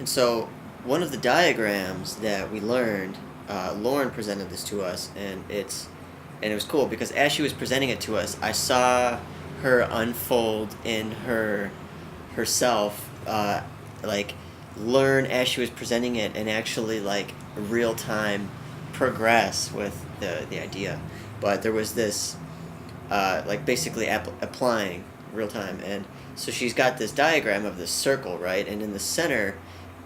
And so one of the diagrams that we learned, Lauren presented this to us, and it was cool because as she was presenting it to us, I saw her unfold in herself, like learn as she was presenting it, and actually like real time progress with the idea. But there was this like basically applying real time, and so she's got this diagram of this circle, right, and in the center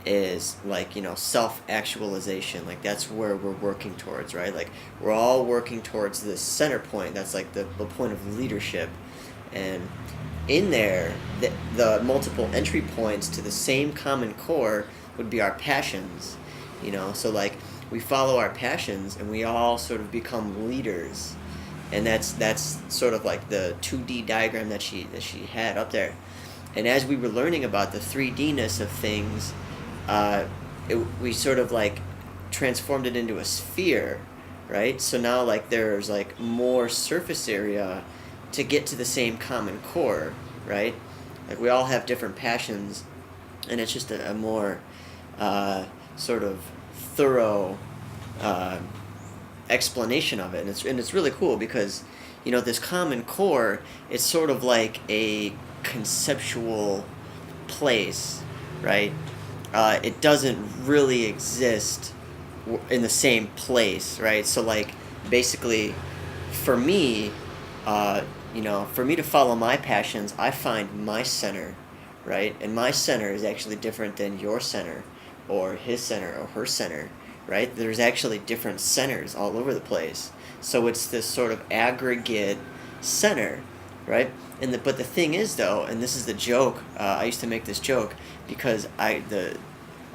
is like, self-actualization. Like that's where we're working towards, right? Like we're all working towards this center point. That's like the point of leadership. And in there, the multiple entry points to the same common core would be our passions. So like we follow our passions and we all sort of become leaders. And that's sort of like the 2D diagram that she had up there. And as we were learning about the 3D-ness of things, we sort of like transformed it into a sphere, right? So now like there's like more surface area to get to the same common core, right? Like we all have different passions, and it's just a more sort of thorough explanation of it, and it's really cool because this common core, it's sort of like a conceptual place, right? It doesn't really exist in the same place, right? So like basically for me, for me to follow my passions, I find my center, right? And my center is actually different than your center or his center or her center, right? There's actually different centers all over the place. So it's this sort of aggregate center, right? But the thing is though, and this is the joke, I used to make this joke because I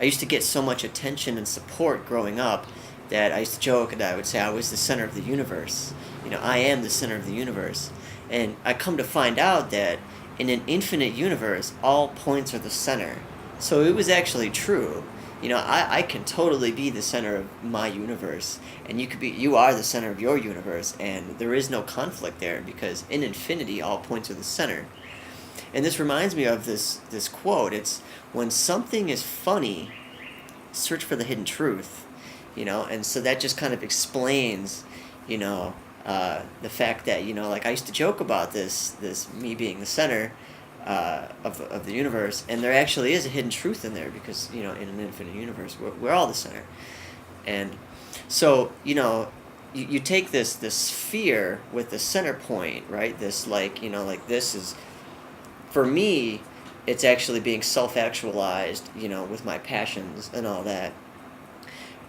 used to get so much attention and support growing up that I used to joke that I would say I was the center of the universe. I am the center of the universe. And I come to find out that in an infinite universe, all points are the center. So it was actually true. I can totally be the center of my universe, and you are the center of your universe, and there is no conflict there because in infinity, all points are the center. And this reminds me of this quote. It's when something is funny, search for the hidden truth, and so that just kind of explains, the fact that, like I used to joke about this me being the center of the universe, and there actually is a hidden truth in there because in an infinite universe we're all the center. And so you take this sphere with the center point, right? This like this is, for me, it's actually being self-actualized, with my passions and all that.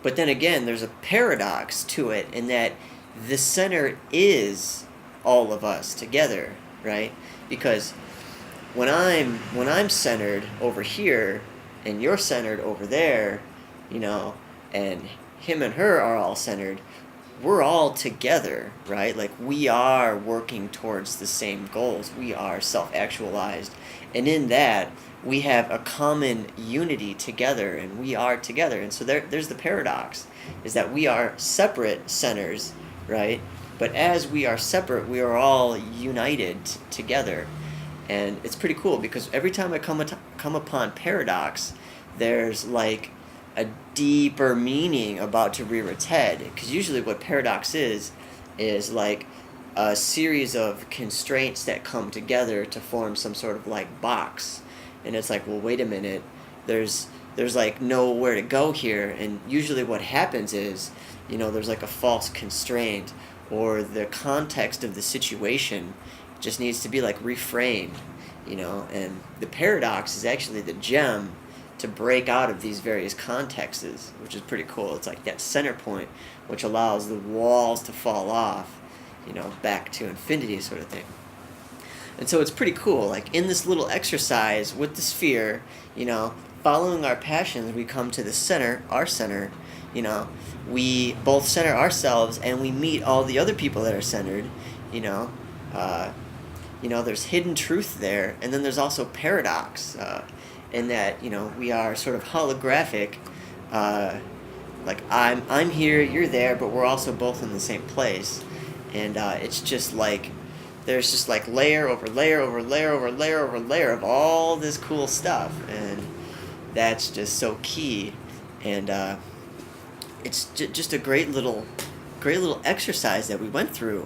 But then again, there's a paradox to it in that the center is all of us together, right? Because when I'm centered over here and you're centered over there, and him and her are all centered, we're all together, right? Like we are working towards the same goals. We are self-actualized. And in that, we have a common unity together, and we are together. And so there's the paradox, is that we are separate centers, right? But as we are separate, we are all united together. And it's pretty cool because every time I come upon paradox, there's like a deeper meaning about to rear its head. Because usually what paradox is like a series of constraints that come together to form some sort of like box. And it's like, well, wait a minute, there's like nowhere to go here. And usually what happens is, there's like a false constraint, or the context of the situation just needs to be like reframed, and the paradox is actually the gem to break out of these various contexts, which is pretty cool. It's like that center point which allows the walls to fall off, back to infinity sort of thing. And so it's pretty cool. Like in this little exercise with the sphere, following our passions, we come to the center, our center. We both center ourselves, and we meet all the other people that are centered. There's hidden truth there, and then there's also paradox, in that we are sort of holographic. Like I'm here, you're there, but we're also both in the same place, and it's just like there's just like layer over layer over layer over layer over layer of all this cool stuff, and that's just so key, and it's just a great little exercise that we went through.